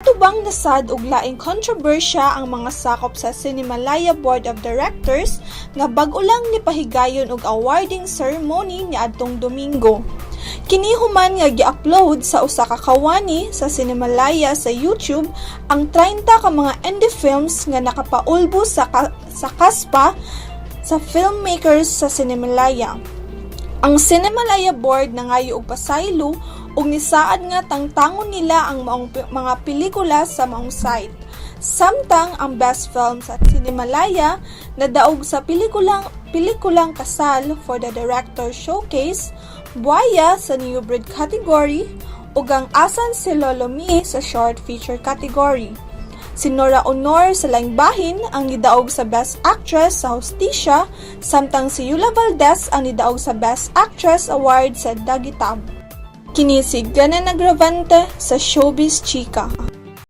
Natubang nasad og laing kontrobersya ang mga sakop sa Cinemalaya Board of Directors nga bag-o lang ni pahigayon og awarding ceremony niadtong Domingo. Kini human nga gi-upload sa usa ka kawani sa Cinemalaya sa YouTube ang 30 ka mga indie films nga nakapaulbo sa kaspa sa filmmakers sa Cinemalaya. Ang Cinemalaya Board nangayo og pasaylo ug nisaad nga tangtangon nila ang maong mga pelikula sa maong site. Samtang ang best film sa Cinemalaya nadaog sa pelikulang Kasal for the Director Showcase, Buaya sa New Breed category ug ang Asan si Lolo Mi sa Short Feature category. Si Nora Honor sa Laing Bahin ang nidaog sa Best Actress sa Hostisya, samtang si Yula Valdez ang nidaog sa Best Actress Award sa Dagitab. Kini si Gana Nagravante sa Showbiz Chika.